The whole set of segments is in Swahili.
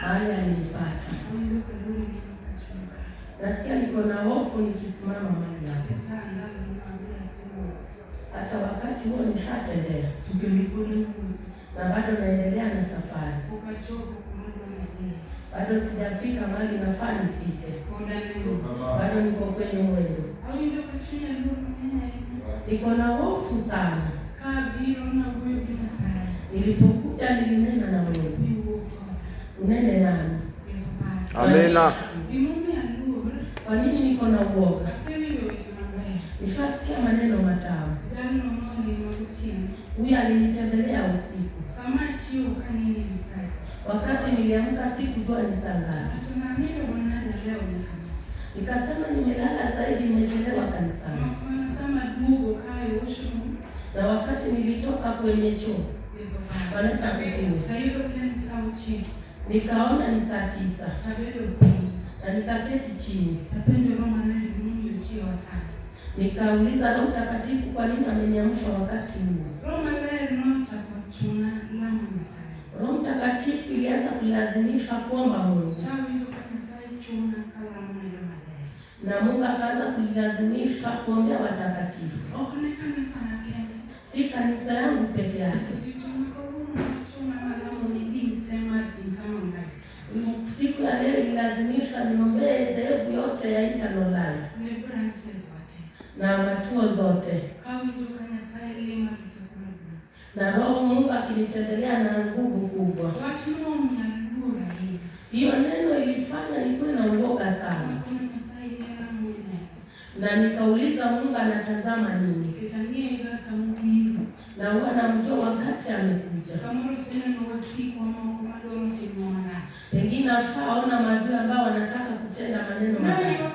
mahali alinipata. Nasikia niko na hofu nikisimama mahali hapo. Hata wakati huo nishatembea. Na bado naendelea na safari. Bado sijafika mahali nafaa nifike. Bado niko kwenye mwendo. Niko na hofu sana. Nilipokuja nilinena na Mungu. Unene nani? Amina. Kwa nini niko na uoga? Nishasikia maneno matamu. Huyu alinitembelea usiku. Wakati niliamka sikujua ni saa ngapi. Nikasema nimelala zaidi, nimechelewa kanisani. Na wakati nilitoka kwenye choo, nikaona ni saa 9. Na nikaketi chini. Nikauliza Roho Mtakatifu, kwa nini ameniamsha wakati huu? Roho Mtakatifu ilianza kulazimisha kuomba Mungu. Na Mungu akaanza kulilazimisha kuombea watakatifu. Si kanisa yangu peke yake. Siku ya leo ililazimisha niombee dhehebu yote ya Eternal Life. Na matuo zote. Na Roho Mungu akinitendelea na nguvu kubwa. Hiyo neno ilifanya nikuwe na uoga sana. Na nikauliza Mungu anatazama nini? Na huwa namjua wakati amekuja. Pengine afaona maadui ambao wanataka kutenda maneno mabaya.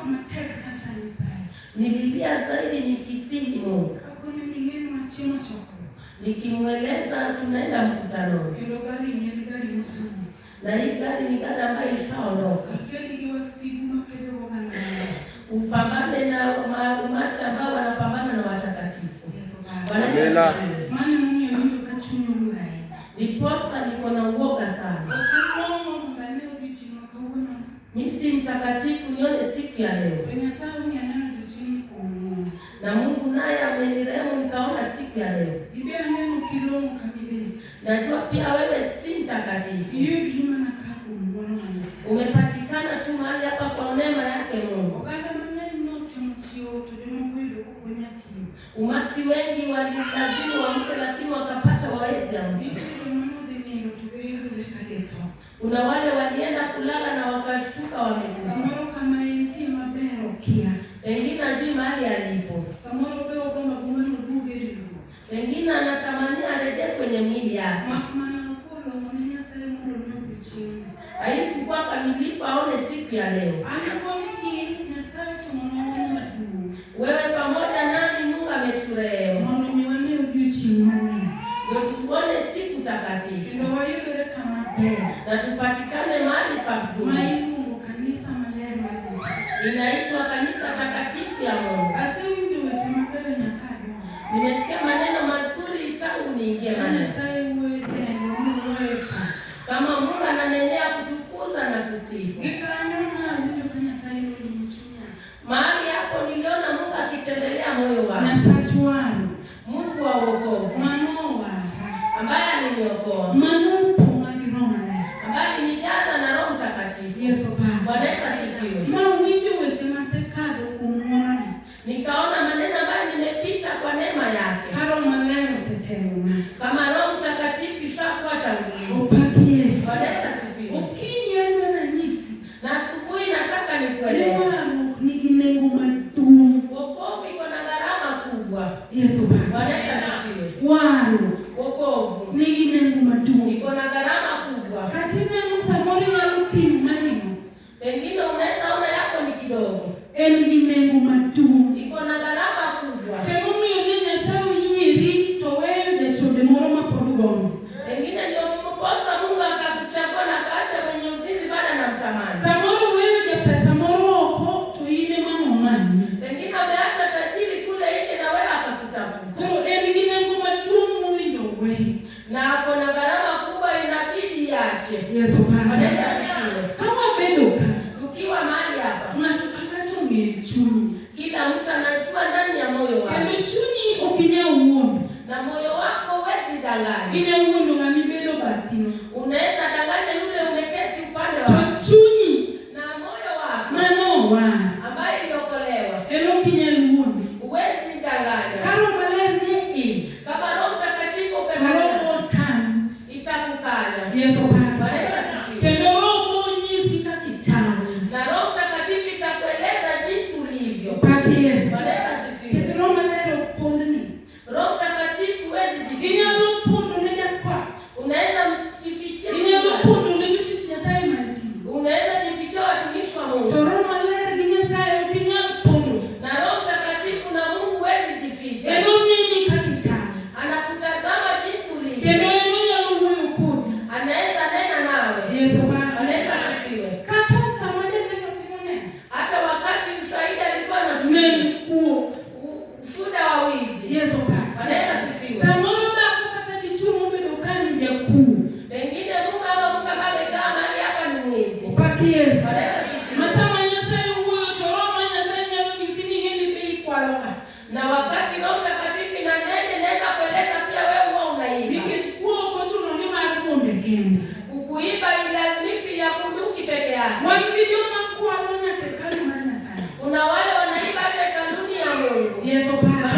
Nililia zaidi nikisihi Mungu. Nikimweleza tunaenda mkutano. Na hii gari ni gari ambayo ishaondoka. Upambane na umati ambao wanapambana na watakatifu. Amina. Niposa niko na uoga sana. Mimi si mtakatifu nione siku ya leo. Na Mungu naye amenirehemu nikaona siku ya leo. Najua pia wewe si mtakatifu. Umepatikana tu mahali hapa kwa neema yake Mungu. Umati wengi walilazimu waamke lakini wakapata waezi amke. Kuna wale walienda kulala na wakashtuka wamekufa. Pengine ajui mahali alipo. Pengine anatamania arejee kwenye mwili yake. Haikuwa kamilifu aone siku ya leo. Wewe pamoja nami Mungu ameturehemu. Ndio tuone siku takatifu. Na tupatikane mahali pazuri. Inaitwa kanisa takatifu ya Mungu. Nimesikia maneno mazuri tangu niingie maneno. Kama Mungu ananenea kutukuza na kusifu. Mahali hapo niliona Mungu akitembelea moyo wangu. Mungu wa wokovu. Ambaye aliniokoa. Ambaye alinijaza na Roho Mtakatifu. Bwana Yesu asifiwe. Nikaona maneno ambayo nimepita kwa neema yake. Kama Roho Mtakatifu ishakuwa tangulizi. Bwana Yesu asifiwe. Na asubuhi nataka nikueleze. Wokovu iko na gharama kubwa. Bwana Yesu asifiwe. Wokovu iko na gharama kubwa. Pengine unaweza ona yako ni kidogo. Iko na gharama kubwa. Pengine ndio mposa Mungu akakuchagua na kaacha kwenye uzinzi baada na mtamani. Pengine ameacha tajiri kule nje na wewe akakutafuta. Na ako na gharama kubwa inabidi iache. Bwana Yesu asifiwe. yake. Kuna wale wanaiba hata kanuni ya Mungu. Yesu Baba.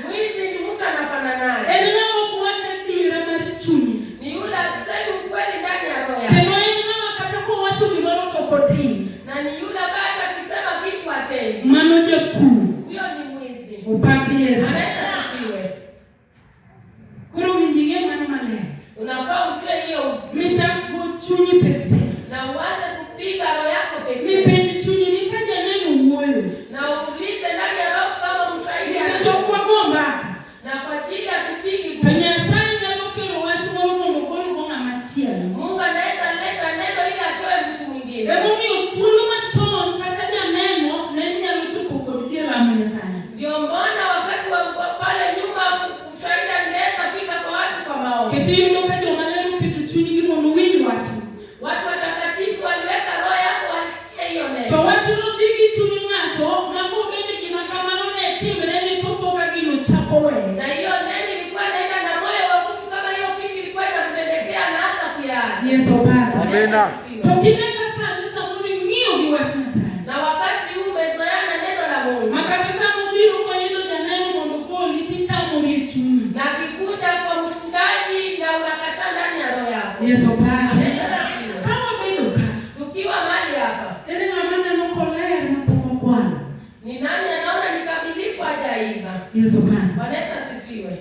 Mwizi ni mtu anafanana naye. Ni yule asemi ukweli ndani ya roho yake. Na ni yule ambaye akisema kitu atendi. Huyo ni mwizi. Upaki Yesu. Asifiwe. Unafaa ujue hiyo na uanze kupiga roho yako pekee. Na uulize ndani ya roho kama mshahidi na kwa ajili ya tupigi. Mungu anaweza leta neno ili atoe mtu mwingine. Ndio mbona wakati wa pale nyuma mshahidi angeweza fika kwa watu kwa maombi. Watu watakatifu waliweka roho yako walisikia hiyo neno. Na hiyo neno ilikuwa inaenda na moyo wa mtu kama hiyo kitu ilikuwa inamtendekea na hata kuyaacha. Yesu Baba. Amina. Na wakati huu umezoeana neno la Mungu. Na kikuja kwa mchungaji na unakataa ndani ya roho yako. Yesu Baba. Tukiwa mahali hapa. Ni nani anaona ni kamilifu hajaiba? Yesu Baba. Bwana asifiwe.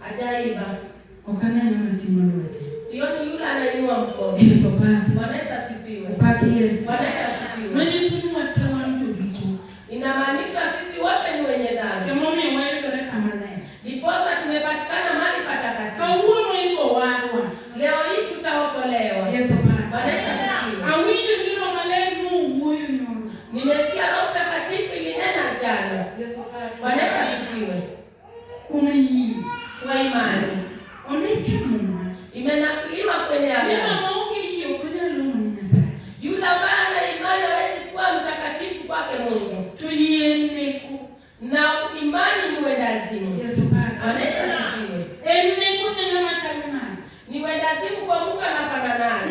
Hajaiba. Sioni yule anainua mkono. Yesu Baba. Bwana asifiwe. Bwana asifiwe. Inamaanisha sisi wote ni wenye dhambi. Ndiposa tumepatikana mahali patakatifu. Leo hii tutaokolewa. Yesu Baba. Bwana asifiwe. Nimesikia Roho Mtakatifu ilinena jana. Bwana asifiwe. Kwa imani. Imenakiliwa kwenye agano. Yule ambaye ana imani hawezi kuwa mtakatifu kwake Mungu. Na imani ni wendazimu. Bwana asifiwe. Ni wendazimu kwa mtu anafanana naye.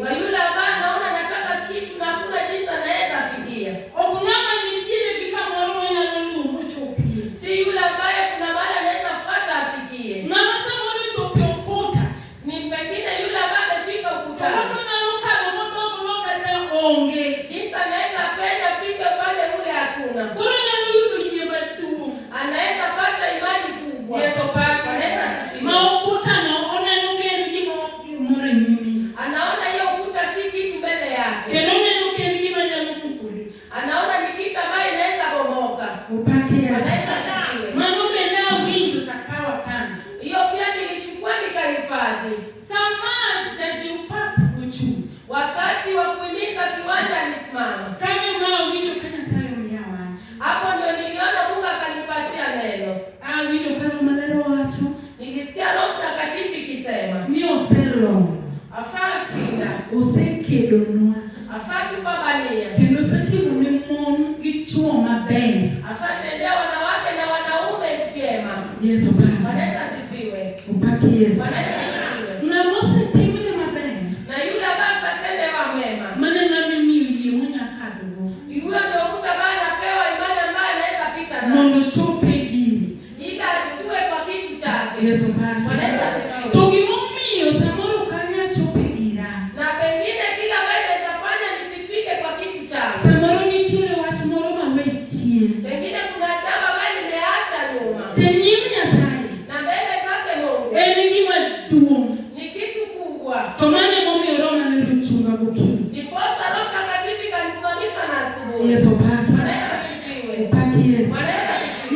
Kwa yule ambaye anaona anataka kitu na hakuna jinsi anaweza fikia. Si yule ambaye kuna mahali anaweza fuata afikie. Ni pengine yule ambaye amefika ukutani. Jinsi anaweza penda fika pale ule hakuna. Anaweza pata imani kubwa. Anaona hiyo ukuta si kitu mbele yake. Anaona ni kitu ambayo inaweza bomoka. Hiyo pia nilichukua nikahifadhi. Wakati wa kuhimiza kiwanja alisimama. Hapo ndio niliona Mungu akanipatia neno. Nilisikia Roho Mtakatifu ikisema. Afashinda. Afatupambania. Afatendea wanawake na wanaume vyema. Bwana asifiwe. Bwana asifiwe. Na yule ambaye atendewa mema. Yule ndio mtu ambaye anapewa imani ambaye anaweza pita nayo. Ila atue kwa kitu chake. Bwana asifiwe. Na pengine kila ambaye anaweza fanya nisifike kwa kitu chake. Pengine kuna jambo ambalo nimeacha nyuma. Na mbele zake Mungu. Ni kitu kubwa. Ndiposa Roho Mtakatifu kanisimamisha na asubuhi. Bwana asifiwe. Bwana asifiwe.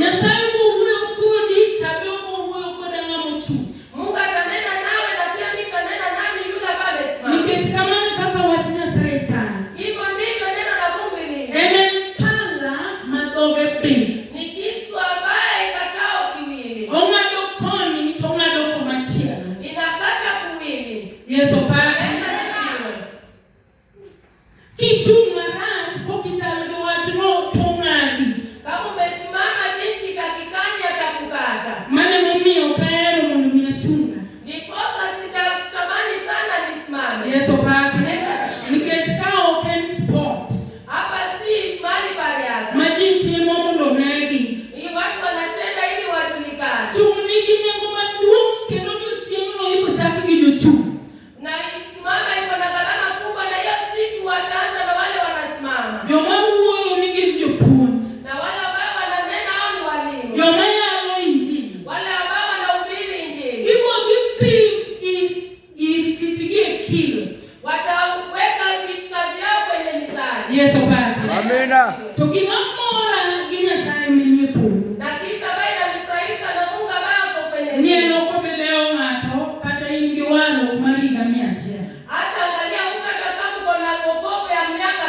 To gimamora ginya sai menyepo. Na kitu ambayo inanifurahisha na Mungu ambaye yuko kwenye Nieno ko bedeo ng'ato kata ingi waro mariga 100. Hata angalia mtu atakapo kuna wokovu ya miaka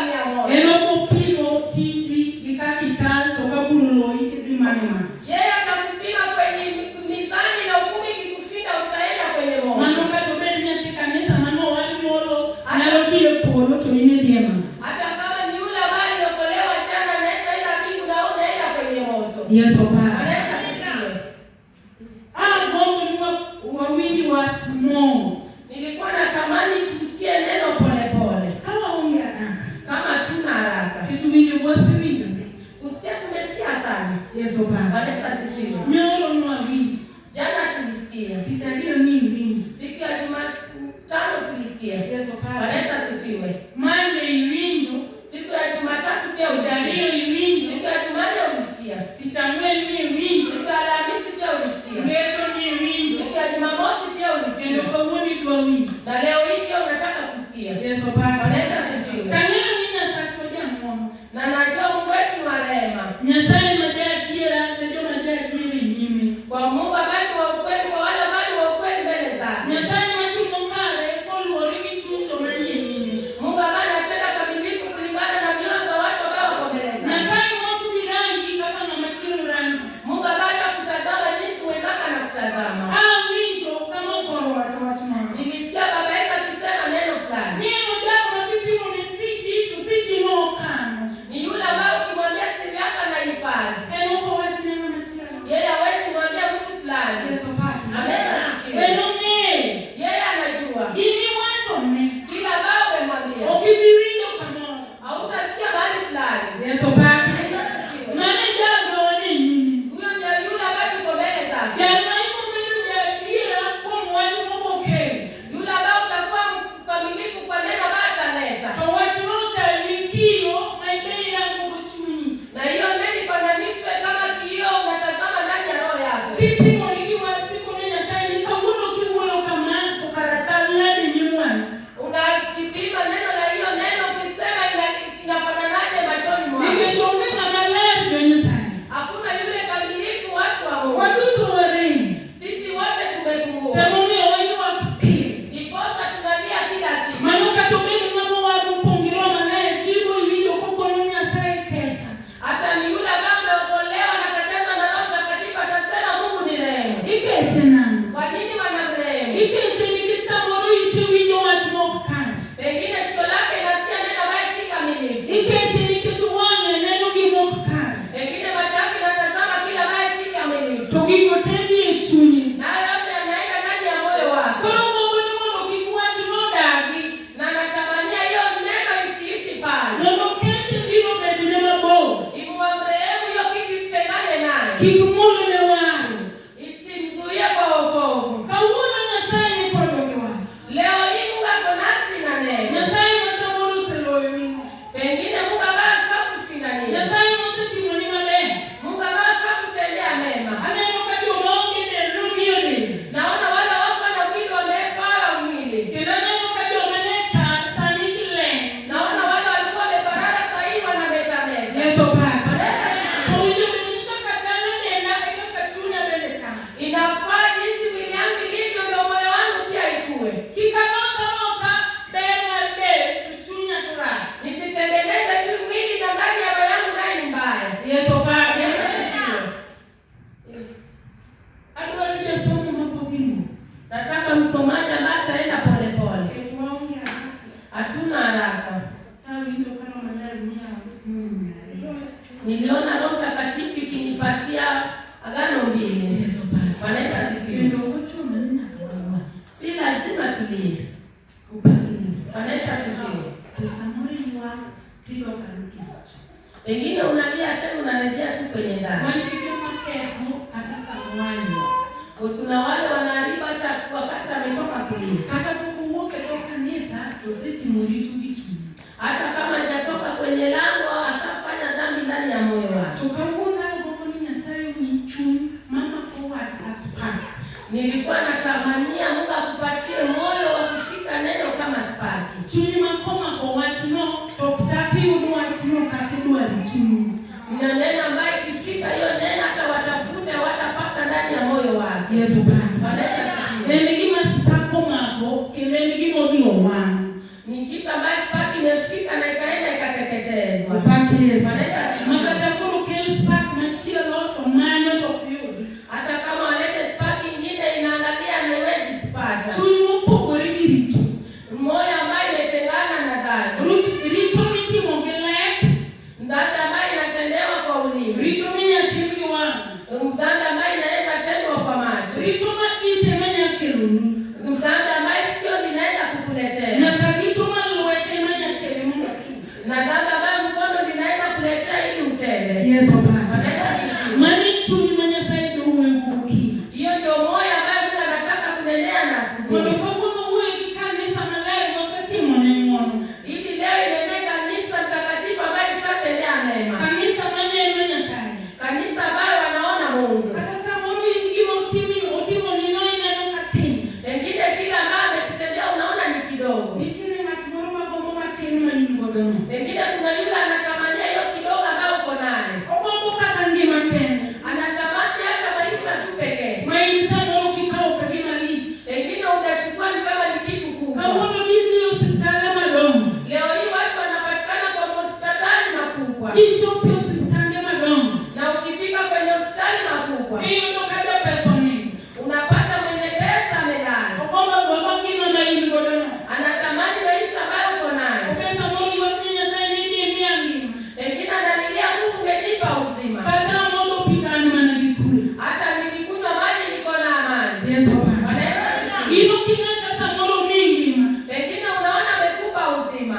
100. Eno kupimo tiji ikaki chan to kaburulo itibimana. Yeye atakupima kwenye mizani na hukumu ikikushinda utaenda kwenye moto. Mano kato bedi nyati kanisa mano wali molo narudie polo to ine diema. Hata kama ni yule ambaye aliokolewa jana anaweza ila mbingu na unaenda kwenye moto. Yesu Baba. Anaweza sikiwe. Mungu ni wawili wa Mungu. Nilikuwa natamani tusikie neno pole pole. Kama ungeana. Kama tuna haraka. Kitu wingi wasi wingi. Kusikia tumesikia sana. Yesu Baba. Anaweza sikiwe. Nyoro ni wawili. Jana tulisikia. Kisadio nini wingi. Siku ya Jumatano tulisikia. Yesu Baba. Anaweza sikiwe. Mande iwinjo. Siku ya Jumatatu pia usikia. Iwinjo. Siku ya Jumanne ulisikia. Kichangwe ni iwinjo. Siku ya Alhamisi pia ulisikia. Yesu ni iwinjo. Siku ya Jumamosi pia ulisikia. Ndio kwa wani kwa wingi. Na leo hii pia unataka kusikia. Yesu Baba. Anaweza sikiwe. Kanyo ninya sachoja mwono. Na najua Mungu wetu ni wa rehema. Nyasaye majadira, najua majadira nyime. Kwa Mungu ambaye ni wa ukweli, kwa wale ambao ni wa ukweli mbele zake. Nyasaye matimo kare kwa luorigi chuto manye nyime. Mungu ambaye anatenda kamilifu kulingana na mioyo za watu ambao wako mbele zake. Nyasaye mwakubirangi kaka na machiro rangi. Mungu ambaye atakutazama jinsi mwenzako anakutazama. Winjo kama koro wachawachima. Nilisikia baba yetu akisema neno fulani. Niye mojama wakipimo ni siti, tusichi mwokano. Ni yule ambaye ukimwambia siri yako anahifadhi. Enoko wachinema machiro. Yeye hawezi mwambia mtu fulani. Yesu Baba. Anaweza sikia. Enone. Yeye anajua. Ini wachone. Kila ambao umemwambia. Okibirinyo kama. Hautasikia mahali fulani. Yesu Baba. Anaweza sikia. Mane jambo wani nyime. Huyo ndio yule ambaye tuko mbele zake. Yama iko mbele jadira kwa mwachi mwoke. Yule ambaye utakuwa mkamilifu kwa neno ambalo ataleta. Kwa wachi mocha ilikio maibei yangu kuchuni. Na hiyo neno ifananishwe kama kioo unatazama ndani ya roho yako. Kipimo likiwa siku nena saini kamuno kiwolo kamanto karatani hadi nyumbani. Unakipima neno la hiyo neno ukisema inafananaje machoni mwako. Nikechomeka malari kwenye saini. Hakuna yule kamilifu watu wa Mungu. Waduto warei. Sisi wote tumepungua. Tamome wanyo wakupiri. Ndiposa tunalia kila siku. Manuka tumeni ngamo wakupongiro manae jibo hivyo kuko nunya sae kecha. Hata ni yule ambaye ameokolewa na kajazwa na Roho Mtakatifu atasema Mungu ni rehema. Ikeche nani. Kwa nini wanamrehemu? Ikeche nikisa moru iti winyo wachimokana. Pengine sikio lake inasikia neno ambaye si kamilifu. Ikeche nikichuwane neno gimokana. Pengine macho yake yanatazama kila ambaye si kamilifu. Togiko tendi echuni. Nayo yote yanaenda ndani ya moyo wako. Korongo mboni mono kikuwachi nodagi. Na natamania hiyo neno isiishi pale. Nono keche vino bedine mabo. Imwamrehemu hiyo kitu itengane naye. Kikumulo ne waru. Isimzuie kwa wokovu. Kawuona nyasaye ni kodoke wachi. Leo hii Mungu ako nasi na neno. Nyasaye masamoro seloyo wino. Pengine Mungu ambaye ashakushindania. Nyasaye masetimo ni mabe. Mungu ambaye ashakutendea mema. Aneno kadi omaonge de lumiyo de. Naona wale wako na mwili wamepara mwili. Kena neno kadi omaneta sanigile. Naona wale walikuwa wameparara sahihi wanametameta. Yesu Baba. Anaweza sikia. Oyo benika kachana nena eka kachuna beleta. Inafaa jinsi mwili yangu ilivyo ndio moyo wangu pia ikue. Kikanosa nosa bema de tuchunya tura. Nisitengeneze tu mwili na ndani ya roho yangu naye ni mbaya. Yesu Baba. Yesu asifiwe. Adwa tuje somo mabobimo. Nataka msomaji ambaye ataenda pole pole. Ketuwaonge haraka. Hatuna haraka. Tawi ndio kama malari mia. Niliona Roho Mtakatifu ikinipatia agano mbili. Yesu Baba. Anaweza asifiwe. Ndio kocho manina kwa. Si lazima tulie. Upakiliza. Anaweza asifiwe. Tusamori wa tilo karuki. Pengine unalia tena unarejea tu kwenye ndani. Walikigema keho kata samwani. Kuna wale wanaharibu hata wakati ametoka kulia. Kata kukuwoke to kanisa tusiti muritu gichu. Hata kama hajatoka kwenye lango ashafanya dhambi ndani ya moyo wake. Tukabona gomoni nyasaye michu mama kwa aspak. Nilikuwa natamania Mungu akupatie moyo wa kushika neno kama spaki. Chini makoma kwa wachino tokutaki unuwa chino katedua lichini. wake. Yesu Bwana. Bwana Yesu asifiwe. Enigima sipako mako, kile enigima odio wangu. Ni kitu ambacho spaki imeshika na ikaenda ikateketezwa. Upaki Yesu. Bwana Yesu asifiwe. Makatakuru kile spaki machia loto manyo to field. Hata kama walete spaki nyingine inaangalia haiwezi kupata. Chuni mpo richo. Moyo ambaye imetengana na dhambi. Richo miti mongele. Dhambi ambaye inatendewa kwa ulimi. Richo minya timi wangu. Dhambi ambaye inaweza tendwa kwa macho. Richo ma ite manya kiruni. Dhambi ambaye sikio linaweza kukuletea. Na karicho maluwete manya tele mungu. Na dhambi ambaye mkono linaweza kuletea ili utende. Yesu Bwana. Bwana Yesu asifiwe. Mani chuni manya saidi uwe kuki. Hiyo ndio moyo ambaye Mungu anataka kunenea na asubuhi. Ili leo inene kanisa mtakatifu ambaye ishatendea mema. Kanisa ambayo wanaona Mungu. Pengine kila ambaye amekutendea unaona ni kidogo. Pengine kuna yule anatamania hiyo kidogo ambayo uko nayo. Anatamani hata maisha tu pekee. Pengine unachukua ni kama ni kitu kubwa. Leo hii watu wanapatikana kwa hospitali makubwa. Na ukifika kwenye hospitali makubwa, unapata mwenye pesa amelala. Anatamani maisha ambayo uko nayo. Pengine analilia Mungu ungenipa uzima. Hata nikikunywa maji niko na amani. Bwana Yesu asifiwe. Pengine unaona amekupa uzima.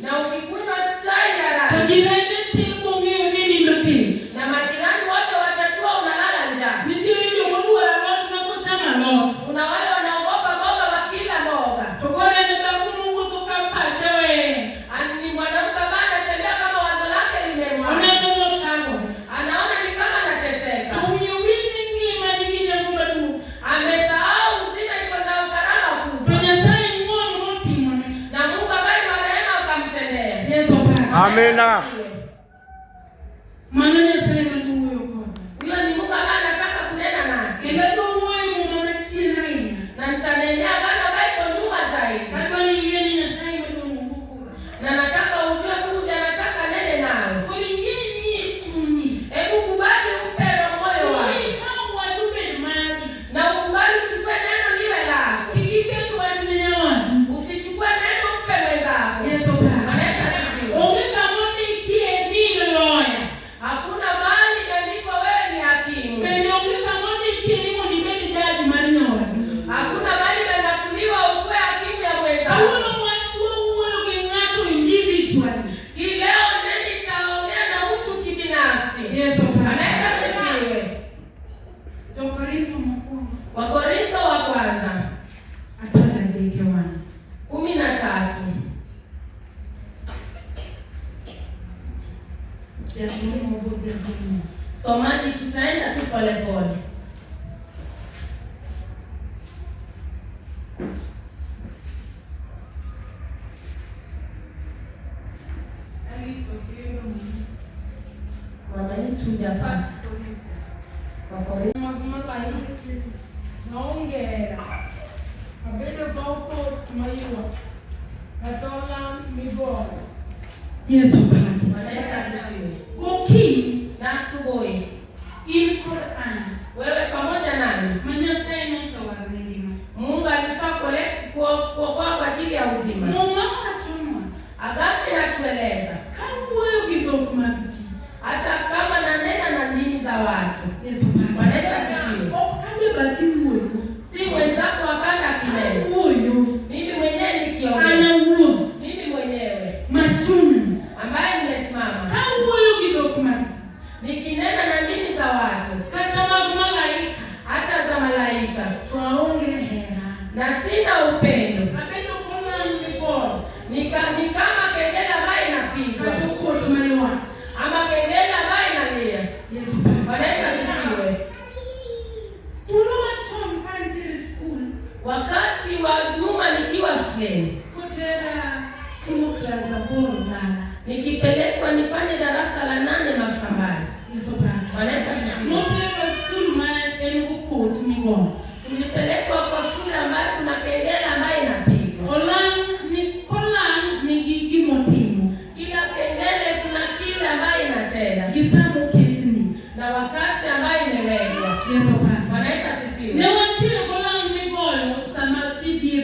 Na ukikunywa chai ya raha. Na majirani wote watajua unalala njaa. Kuna wale wanaogopa mboga wakila mboga. Ni mwanamke ambaye anatembea kama wazo lake limemwacha. Anaona ni kama anateseka. Amesahau uzima iko na ukarama kubwa. Na Mungu ambaye marehemu akamtendea. Amina. Huyo ni Mungu ambaye anataka kunena nasi. Na nitanenea agano ambayo iko nyuma zaidi. Na nataka ujue Mungu ndiye anataka nene nawe. Hebu kubali umpe roho moyo wako. Na ukubali uchukue neno liwe lako. Usichukue neno umpe mwenzako. Bwana Yesu asifiwe. Hakuna mahali imeandikwa wewe ni hakimu. Hakuna mahali imenakuliwa ukuwe hakimu ya mwenzako. Hii leo neni itaongea na mtu kibinafsi. Bwana Yesu asifiwe. Wakorintho wa kwanza 13. Somaji tutaenda tu pole pole. Mama yetu hapa. Wakorintho naongera abedo goko maiwa katola migoro. Yesu Bwana. Bwana Yesu asifiwe. Goki Na asubuhi in Quran wewe pamoja nami manyasai nusa warindima. Mungu alishakuokoa kwa ajili ya uzima. Mungu akachuma. Agano inatueleza Hakuwa kidogo magiti. hata kama nanena na ndimi za watu. Yesu Bwana. Bwana Yesu asifiwe. Kande baki huyo. Si mwenzako akana kinene. Huyo. Mimi mwenyewe nikiongea. Ana huo. Mimi mwenyewe Machuni. ambaye nimesimama. Huyo kidogo magiti. Nikinena na ndimi za watu. Kata malaika. Hata za malaika. Twaonge hera. Na sina upendo. Apendo kona mikono. Ni kama kengele ambayo inapigwa. Katuko tumaiwa. Ama kengele ambayo inalia. Yesu Bwana. Bwana Yesu asifiwe. Wakati wa nyuma nikiwa shuleni. Nikipelekwa nifanye darasa la 8 mashambani. Bwana Yesu asifiwe. Yesu Bwana. Bwana Yesu asifiwe. Ne wantile kola migolo sama tidi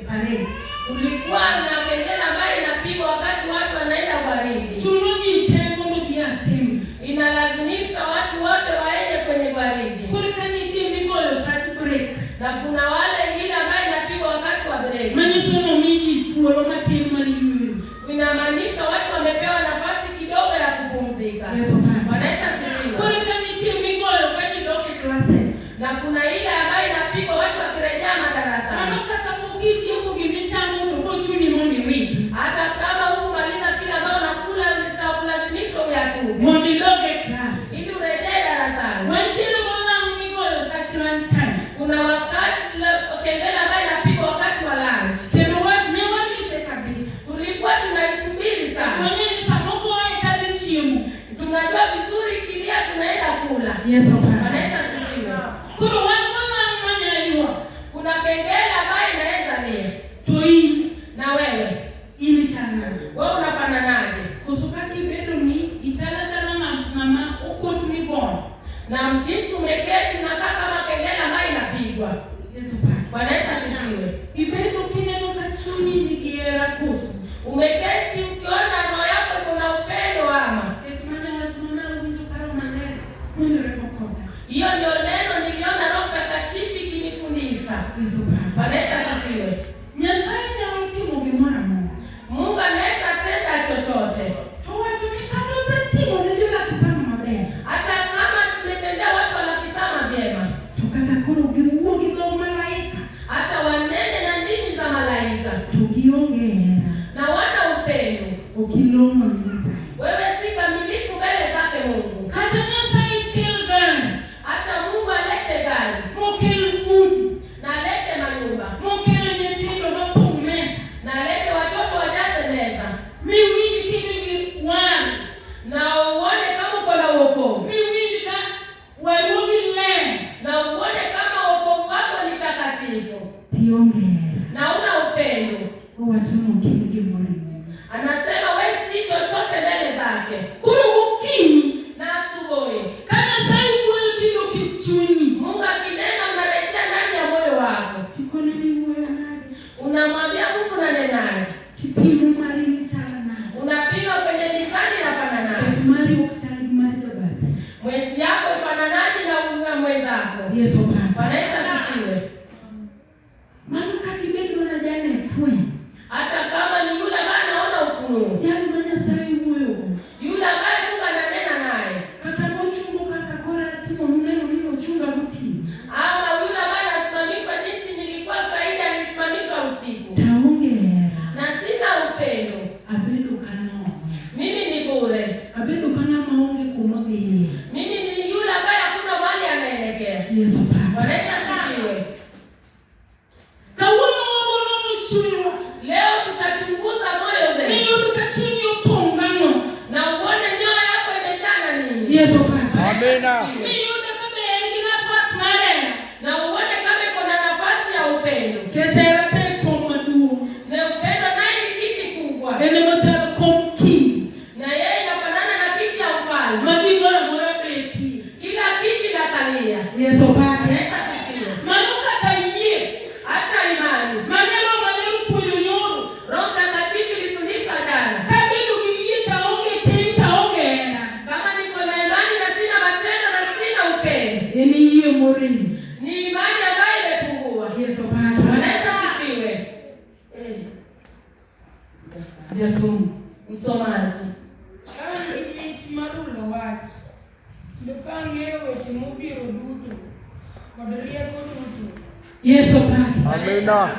pare. Kulikuwa na kengele ambayo inapigwa wakati watu wanaenda gwaride. Tulogi tengo no biasimu. Inalazimisha watu wote waende kwenye gwaride. Kurikaniti migolo sati break. Na kuna wale ile ambayo inapigwa wakati wa break. Manyesono miji tuolo matini mariyu. Inamaanisha watu wamepewa nafasi kidogo ya kupumzika. Yesu Bwana. Bwana Yesu asifiwe. Kurikaniti migolo kati doke classes. Na kuna ile ambayo inapigwa watu wakirejea madarasani. Anakata kukiti huko givitamu tukochuni moni wiki. Hata kama hukumaliza kile ambao unakula utakulazimisha uyatubu. Moni doke class. Ili urejee darasani. Wantile kola migolo sati lunch time. Kuna wakati kengele ambayo inapigwa wakati wa lunch. Teno what never lite kabisa. Tulikuwa tunaisubiri sana. Tuonyeni samoko wae kadi chimu. Tunajua vizuri kilia tunaenda kula. Yesu Bwana. Bwana Yesu asifiwe. Kuro wangola mwanyaliwa. Kuna kengele ambayo inaweza lia. Toi Na wewe, ini chana. wewe unafananaje? Kusukaki bedo ni itala chana na mama uko tumibona. Na jinsi umeketi unakaa kama kengele ambayo inapigwa. Yesu Bwana. Bwana Yesu asifiwe. Ibedo kineno kachuni nigiera kusu. Umeketi ukiona roho yako kuna upendo ama. Yesimane watumana mtu karo maneno. Kunyo repokota. Hiyo ndio neno niliona Roho Mtakatifu ikinifundisha. Yesu Bwana. Bwana Yesu asifiwe. Nyasaye na mtimo gimora mo. Mungu anaweza tenda chochote. Hawa tunikato sentimo nilila kisama mabea. Hata kama tumetendea watu wanakisama vyema. Tukata kuro giuo gido malaika. Hata wanene na ndimi za malaika. Tugiongera. Na wana upendo. Ukilomo nisa. Wewe si kamilifu mbele zake Mungu. Kata Nyasaye kilgani. Hata Mungu alete gari. Mokil good. Na alete manyumba. Mokil nyetindo mapumesa. Na alete watoto wajaze meza. Miwili kinigi wan. Na uone kama uko na wokovu. Miwili ka warugi len. Na uone kama wokovu wako ni takatifu. Tiongera. Na una upendo. Uwachomo kinigi mwarimu. Anasema wewe si chochote mbele zake. Kuro ukini. Na asubuhi. Kana sai mwoyo tindo kichuni. Mungu akinena unarejea ndani ya moyo wako. Tukone ni mwoyo nani. Unamwambia Mungu nanenaje. Kipimo marini chala nani. Unapiga kwenye mizani inafananaje. Ketumari ukuchali mari dobati. Mwezi yako ifananaje na unga mwenzako. Yesu Bwana. Bwana Yesu asifiwe. Manu katibedu wana jane fwe. Hata kama ni yule ambaye anaona ufunuo. Yali manya sai mwoyo. Yule ambaye Mungu ananena naye. Kata mochungo kaka kora timo nuneno nino chunga buti. Ama yule ambaye anasimamishwa jinsi nilikuwa shahidi alisimamishwa usiku. Taongera. Na sina upendo. Abedu kano. Mimi ni bure. Abedu kana maonge kumogeye. Mimi ni yule ambaye hakuna mahali anaelekea. Yesu Bwana. Bwana Yesu asifiwe. Kawono wabono nuchunwa. Leo tutachunguza moyo zetu. Niyo tukachuni upongano. Na uone nyoyo yako imejaa nini. Yesu Bwana. Amina. Niyo nakabengi nafasi mare. Na uone kama iko na nafasi ya upendo. Ketera te komadu. Na upendo naye ni kiti kubwa. Ene machara komki. Na yeye inafanana na kiti ya ufalme. Madingo na morabeti. Kila kiti nakalia. Yesu Bwana. Yesu asifiwe. Manuka taiye. Hata imani. Maneno punyonyoro. Roho Mtakatifu ilifundisha jana. Kabedu giye taonge taongera. Kama niko na imani na sina matendo na sina upendo. Ene iye morini. Ni imani ambayo imepungua. Yesu Bwana. Bwana Yesu asifiwe. Yesu. Msomaji. Kama lich marulo wach, kendo ka ng'eyo weche mobiro duto, kod rieko duto. Yesu Bwana. Amina.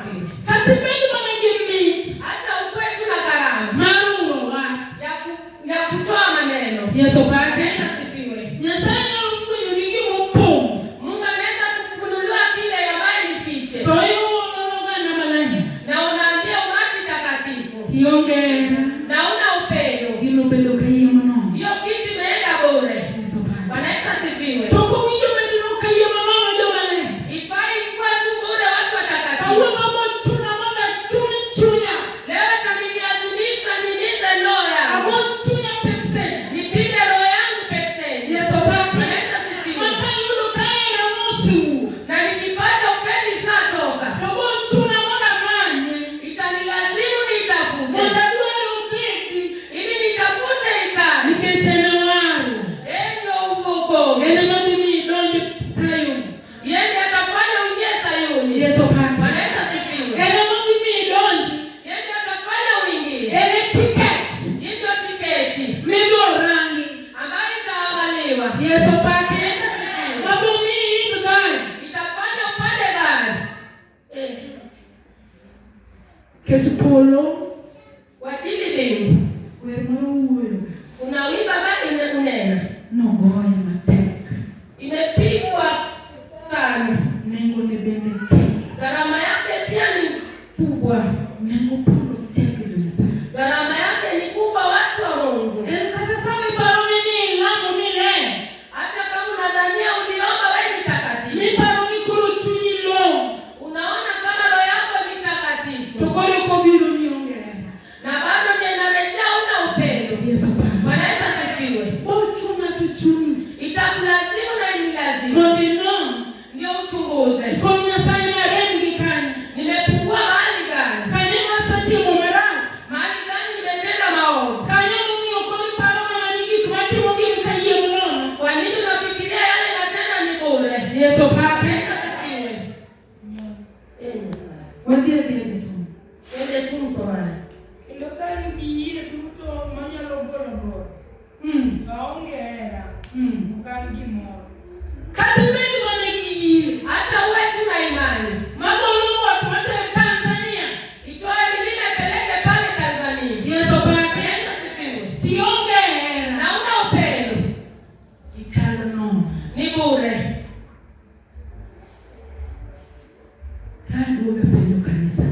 Katibedu manegi mit. Hata ukwetu na karama. Marulo wat. Ya kutoa maneno. Yesu Bwana Bwana. Yesu asifiwe. Nyasaye alufunyo nigi mopong. Mungu anaweza kufunulia kile ambaye ni fiche. Toyo wonoga na malahi. Na unaambia umati takatifu. Tiongera. Na una upendo. Gino bedo kaiye mono. Hiyo kiti imeenda bure. Yesu Bwana. Bwana Yesu asifiwe. Toko winjo bedo kaiye mono jo male. Ifai kuwa tu bure watu watakatifu. Kawo mama chuna mama Ketupolo. Wajili bingu. Wewe. Unawimba bali unena. Nogoya matek. Imepigwa sana. Nengo ni bende. Gharama yake pia ni kubwa. Nengo polo teke dunisa. Gharama yake ni kubwa watu wa Mungu. Kata sawi paro mini langu mile. Hata kama unadhania uliomba wewe ni takatifu. Mi paro mikuru chuni lo. Unaona kama roho yako ni takatifu. Tokore kobiru niongea. Na bado ninarejea una upendo. Yesu Baba. Bwana Yesu asifiwe. Ochuna tuchuni. Itakulazimu na inilazimu. Mabino. Ndio uchunguze. Konya sana rengi kani. Nimepungua mahali gani? Kani masati mumerati. Mahali gani nimetenda maovu? Kani mumi okori paro na nigi kumati mungi mkaiye mnono. Kwa nini unafikiria yale natenda ni bure? Yesu Baba. Yesu asifiwe. Sana. Wadia Yesu. Ende tu msomaji. Ilokani biye duto manyalo golo. Kaonge hera. Ukani gimoro. Katimeni wanegi. Hata wetu na imani. Magolo watu wote Tanzania. Itoe milima peleke pale Tanzania. Yesu Baba. Yesu asifiwe. Tiombe. Na una upendo. Italo no. Ni bure. Tado upendo kanisa.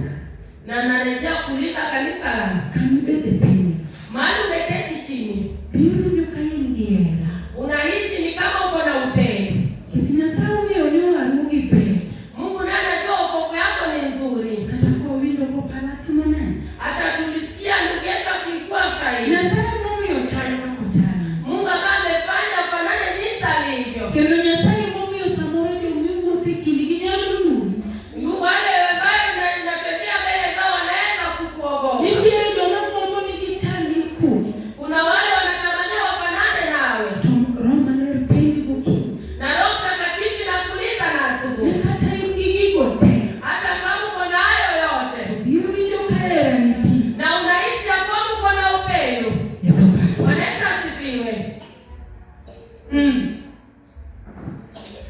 Na narejea kuuliza kanisa langu. Kamibende peni. Mahali umeketi chini. Biru nyukaingiera. Unahisi ni kama uko na upendo. Kitina sawa leo arugi pe. Mungu ndiye anajua wokovu yako ni nzuri. Kata kwa window kwa palati mwana. Hata tulisikia ndugu yetu akikuwa shahidi. Na sasa mimi yochana kwa tana. Mungu ambaye amefanya afanane jinsi alivyo. Kendo nyasai mimi yosamora ndio Mungu tikiliginya lulu. Yu wale ambao unatembea mbele zao wanaweza kukuogopa. Nichie ndio mambo ni kichali ku. Kuna wale wanatamania wafanane nawe. Roma ler pendi buki. Na Roho Mtakatifu nakuuliza na asubuhi. Nikata ingigigo te. Hata kama uko na hayo yote. Biru ndio kaera niti. Na unahisi ya kwamba uko na upendo. Yesu Baba. Bwana Yesu asifiwe.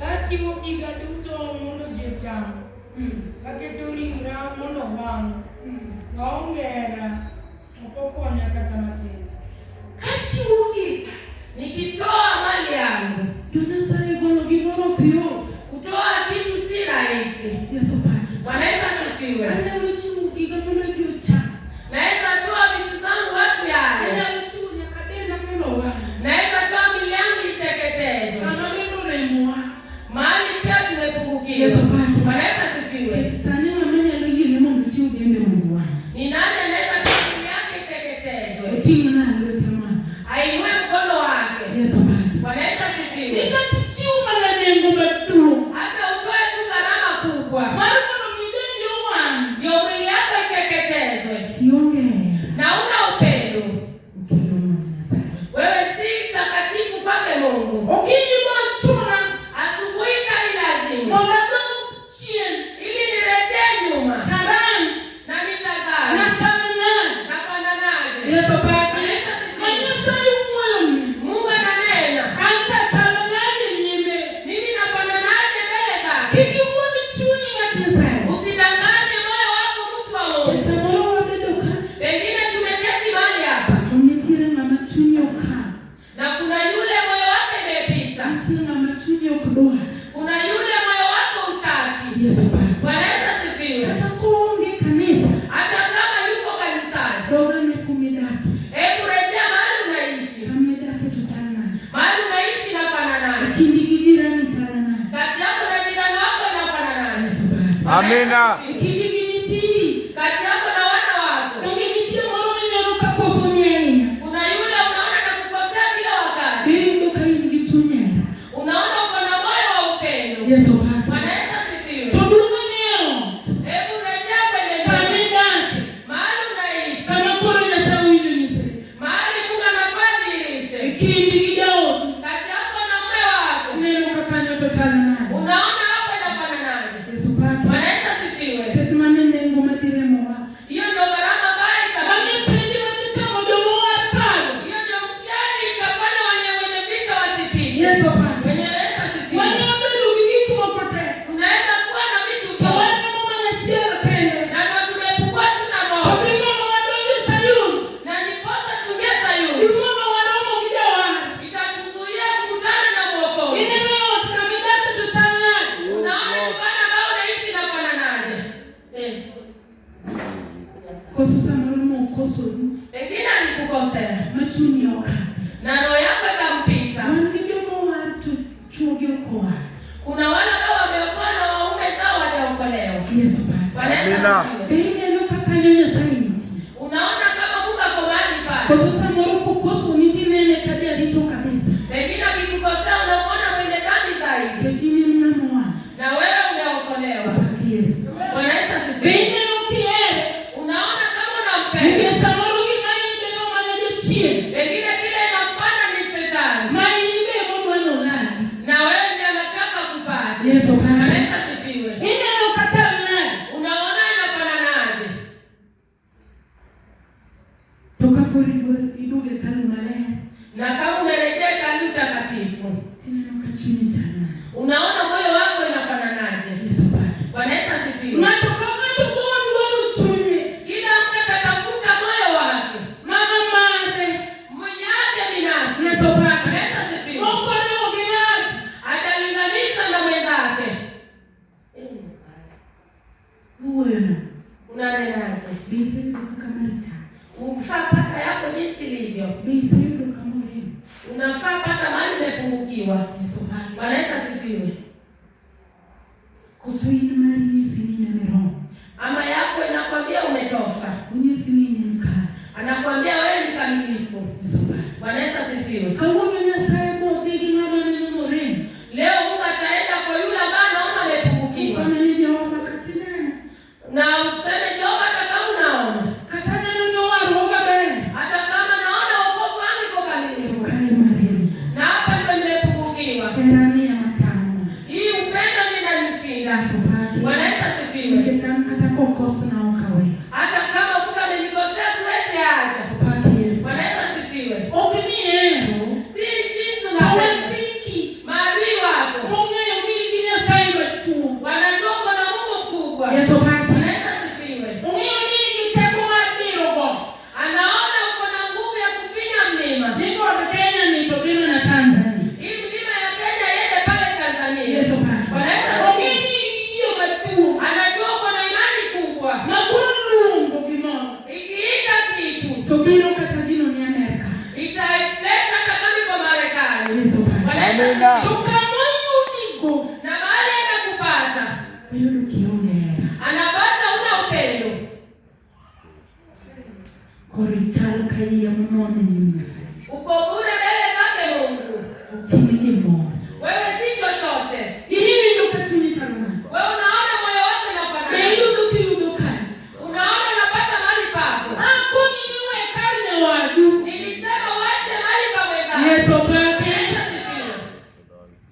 Kati ugiga duto mondo jechamo. Kaketo ringra mondo wang'. Kaonge hera. Okokonya kata matin. Kachi ugi. Nikitoa mali yangu. Dona sare golo gimoro pio. Kutoa kitu si rahisi. Yesu Baba. Bwana Yesu asifiwe. Ana uchi ugiga mono jucha. Naweza toa vitu zangu watu yale. Ana uchi nyakadenda mono wa. Naweza toa mili yangu iteketezwe. Ana meno remwa. Mahali pia tumepungukiwa. Yesu Baba. Bwana Yesu asifiwe. Sane mamanya lo yini mo mchi ugende Mungu wa. Ni nani anaweza toa mili yake iteketezwe? Utinga na lotema. Ainue mkono wake. Yesu Baba. Bwana Yesu asifiwe. Nikatichiuma na nengo madu. Hata utoe tu gharama kubwa. Marumo midende wa. Ndio mwili yako iteketezwe. Tionge. Na una upendo. Ukendo mwana sana. Wewe si takatifu kwake Mungu. Okinyi machuna. Asubuhi kali lazima. Monado chien. Ili nirejee nyuma. Taran. Na nitazame. Na tamana. Nafananaje? Yesu Baba. Yesu asifiwe. Manyasai umwani. Mungu ananena. Anta talanani nyime. Mimi nafananaje mbele zake? Kiki uwani chuni ngatisa. Usidanganye moyo wako mtu wa Mungu. Yesu Baba wamedoka. Pengine tumeketi mahali hapa. Tumitire mama chuni oka. Na kuna yule moyo wake imepita. Tumitire mama chuni okudoa. Kuna yule moyo wako utaki. Yesu Baba. Bwana Yesu asifiwe. Hata kuonge kanisa. Hata kama yuko kanisani. Doga mekumidaki. Hebu rejea mahali unaishi. Kamidaki tutalana. Mahali unaishi inafananaje? Kindigirani talana. Kati yako na jirani wako inafananaje? Yesu Baba. Amina. Kindigiriti. Kati yako na wana wako. Ongenitie morome nyoruka kosonyenya. Kuna yule unaona na kukosea kila wakati. Bindo kaingi chunyera. Unaona uko na moyo wa upendo. Yesu Baba. Bwana Yesu asifiwe. Toduma neo. Hebu rejea kwenye nyumba. Kamidaki. Mahali unaishi. Kama koro na sawiyo nise. Mahali Mungu anafadhilisha. Kindigidao. Kati yako na mume wako. Neno kakanyo totalana. Unaona hapo inafananaje? Yesu Baba. Bwana Yesu asifiwe. Peti manene ngoma tiremoa. Hiyo ndio gharama mbaya itabidi. Wamependi wanitamo domo wakalo. Hiyo ndio mtihani itafanya wenye vita wasipige. Yesu Baba. Wenye Yesu asifiwe. Wanyabedu gigi kumokote. na. Unanenaje? Bisi kama richa. Usapata yako jinsi ilivyo. Bisi kama remu. Unafaa pata mali umepungukiwa. Bwana Yesu asifiwe. Kusuini mali sini na mero. Ama yako inakwambia umetosa. Unyesini nika. Anakuambia wewe ni kamilifu. Bwana Yesu asifiwe. Kawono Nyasaye mo digi ngama na nyono remu. Leo Mungu ataenda kwa yule ambaye anaona amepungukiwa. Kana ni Jehova katina. Na useme Jehova hata kama unaona. Katana nyono waroga bene. Hata kama naona wokovu wangu iko kamilifu. Kai maremu. Na hapa ndio nimepungukiwa. Erani ya matamu. Hii upendo ninanishinda. Bwana Yesu asifiwe. Nikitaka kata kokosi na okawe. Hata kama mtu amenikosea siwezi acha. Paki Yesu. Bwana Yesu asifiwe. Okiniero. Si jinsi unaweziki. Maadui wako. Mungu mwingi Nyasaye wetu. Wanajua uko na Mungu mkubwa. Yesu paki. Bwana Yesu asifiwe. Mungu mwingi kiteko mabiro go. Anaona uko na nguvu ya kufinya mlima. Niko hapa Kenya ni Tobino na Tanzania. Hii mlima ya Kenya iende pale Tanzania. Yesu paki. Bwana Yesu asifiwe. Anajua uko na imani kubwa. Makulungu gino. Ikiita kitu. Tobino katagino ni Amerika. Italeta kama iko Marekani. Yesu paki. Amina. Tukamoyo unigo. Na mahali anakupata. Ayudu kionera. Anapata una upendo. Korichal kaya mumone ni Nyasaye. Uko bure mbele zake Mungu. Ukimigi mo. Wewe si chochote. Ini ndo katuni taruna. Wewe unaona moyo wako unafanana. Ndio ndo kiudokai. Unaona unapata mali pako. Ako niwe karne wadu. Nilisema waache mali pa mwenzako. Yesu paki. Yesu asifiwe.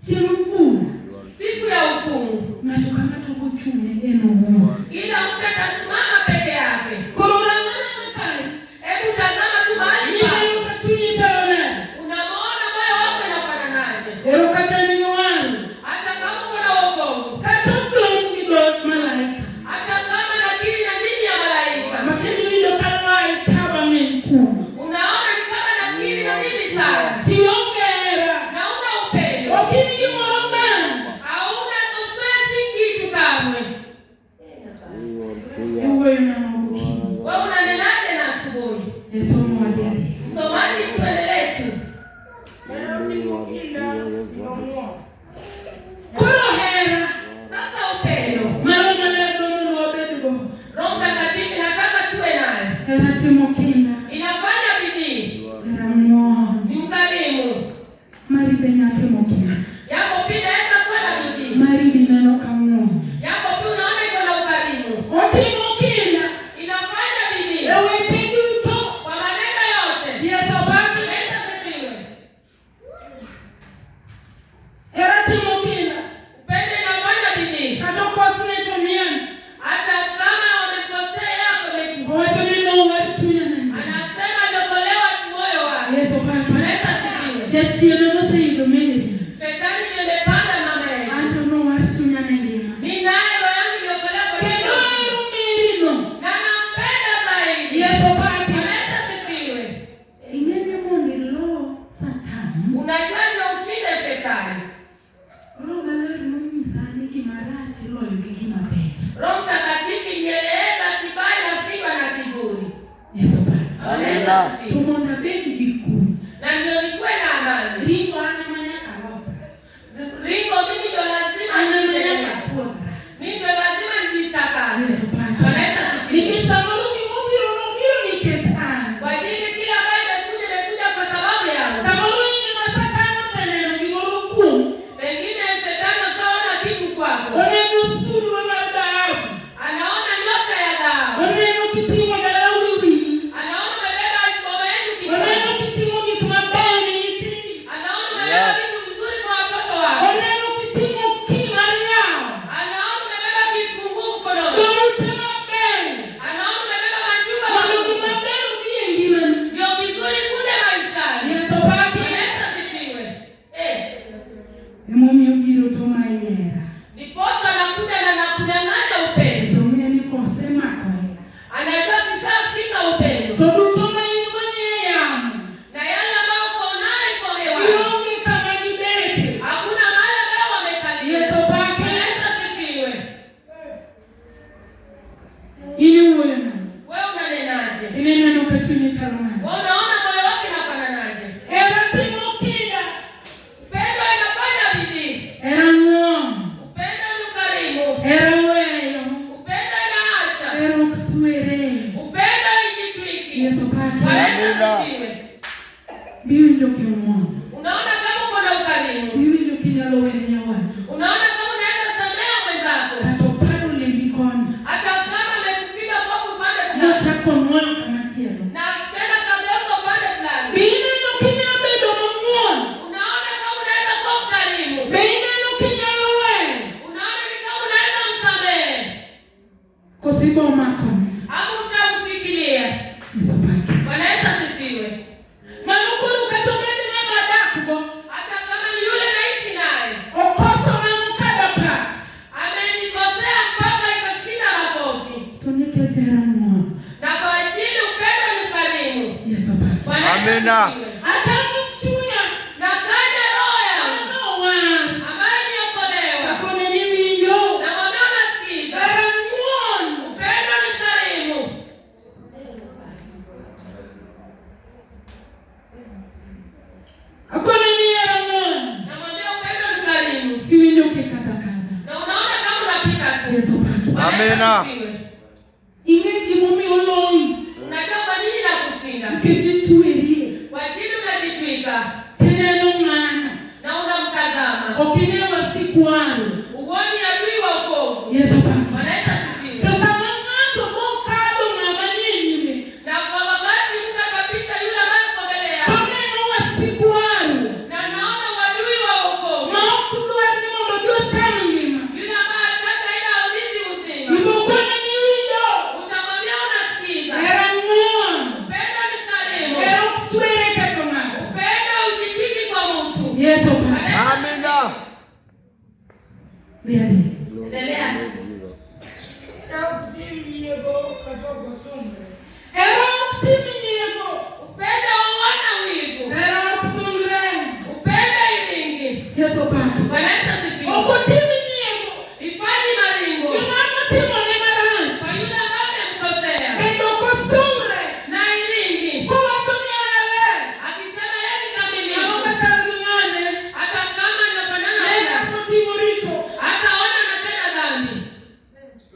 Chirubu. Siku ya hukumu. Na tukama tukuchume eno Mungu. Ila mtu atasimama peke yake. Korora ngana kai. Hebu tazama tu mahali pako. Ni ndo katuni taruna. Unaona moyo wako unafananaje? Ero katani ni wangu. Hata kama uko na wokovu. Katondo mgido malaika. Hata kama nakiri na nini ya malaika. Makini ndo kama itaba minku. Unaona ni kama nakiri na nini sana. Tiongera. Na una upendo. Okini kimoromana. Hauna kuswezi kitu kamwe. Uwe na mabuki. Wewe unanenaje na asubuhi? Yesu mwaliari. Msomaji tuendelee tu. Kulo hera. Sasa upendo. Marona lego mlo bedigo. Roho Mtakatifu nataka tuwe naye. Hela timokinda. Inafanya bidii. Hela mwoho. Ni mkarimu. Mari benya timokinda. Yako pia inaweza kuwa na bidii. Mari binano kamwo. Yako pia unaona iko na ukarimu. Otimokinda. Inafanya bidii. Ewe tinduto. Kwa maneno yote. Yesu baki. Yesu asifiwe. Hela timokinda. Upendo inafanya bidii. Katoko sineto niani. Hata kama wamekosea yako meki. Wacho nino warichuya nani. Anasema aliokolewa moyo wake. Yesu baki. Yesu asifiwe. Yachiene mose idomeri. Shetani ndiye amepanda mama yetu. Anto no warichuya nani. Mimi naye roho yangu iliokolewa kwa Kendo Yesu. irumirino. Na nampenda zaidi. Yesu baki. Yesu asifiwe. Ingeze mwongi lo satani. Unajua ndio ushinde shetani. Roho malari numisani kimarachi loyo kikimapenda. Roho Mtakatifu ilieleza kibaya na shida na kizuri. Yesu baki. Amina. Tumonda bendi giku. Na ndio nikuwe na amani. Ringo anamanya karosa. Ringo mimi ndio lazima Anamanya nijitakaze. kapodra. Mimi ndio lazima nijitakase. Yesu baki. Yesu asifiwe. Nikisamuru kimubiro no niketana. Kwa ajili kila ambaye imekuja kwa sababu yangu. Samuru ni masatano seneno gimoruku. Pengine shetani ashaona kitu kwako. One nusuru na dabu. Eroweyo. Upendo inaacha. Erokutwere. Upendo ijitwiki. Yesu pake. Amina. Biwinjo kimwono. Unaona kama uko na ukarimu. Biwinjo kinyalo wene nyawan. Unaona kama unaweza samea mwenzako. Kato paro lembikoni. Hata kama amekupiga kofi upande fulani. Chako mwana kama tielo. Na tena kabla upande fulani. Biwinjo kinyabedo mamwono. Unaona kama unaweza kuwa mkarimu. Biwinjo kinyalo wene. Unaona ni kama unaweza msamehe. Kosibo makoni. Hapo utamshikilia. Yesu pake. Bwana Yesu asifiwe. Manukuru katomende na madakubo. Hata kama ni yule naishi naye. Okoso na mukada pat. Amenikosea mpaka ikashinda makofi. Tunike tera mwono. Na kwa ajili upendo ni ukarimu. Yesu pake. Bwana Yesu Amina. asifiwe. Hata mchunya. Na kaja roho yangu Ano wan. ambaye niokolewa. Kakone ni winyo. Na mwambie unasikiza. Tera mwono. Upendo ni ukarimu. Akone ni era mwono. Na mwambie upendo ni ukarimu. Tiwinjo kikata kada. Na unaona kama unapita tu. Yesu pake. Bwana Yesu Amina. asifiwe. Inge gimomi oloi. Unajua kwa nini nakushinda? Kichituerie. Kwa ajili unajitwika Teneno ngana. na unamtazama. Okinewa sikuaro. Uoni adui wa wokovu. Yesu pake. Bwana Yesu asifiwe. Pesa mangato mokado ngama nyinyi. Na kwa wakati mtu atapita yule ambaye yuko mbele yako. Toneno wa sikuaro. Na naona uadui wa wokovu. Maokudwa ni mododio chami ngima. Yule ambaye ataka ila urithi uzima. Ibokone ni winyo. Utamwambia unasikiza. Era mwono. Upendo ni karimu. Era kutuere katomata. Upendo ujitwiki kwa mtu. Yesu pake. Bwana Yesu Amina. Biari. endelea. Nakutimbiego katoko sumbre. Era kutimi nyego. Upendo huona wivu. Era kusungre. Upendo iringi. Yesu pake. Bwana Yesu asifiwe. Okutimi nyego. Hifadhi maringo. Imama timo ne maranchi. Kwa yule ambaye amemkosea. Endo kusungre. Na iringi. Kuwa tuni anale. Akisema yeye ni kamilifu. Naomba tazimane. Hata kama inafanana Nenda na kutimo richo. hataona na tena dhambi.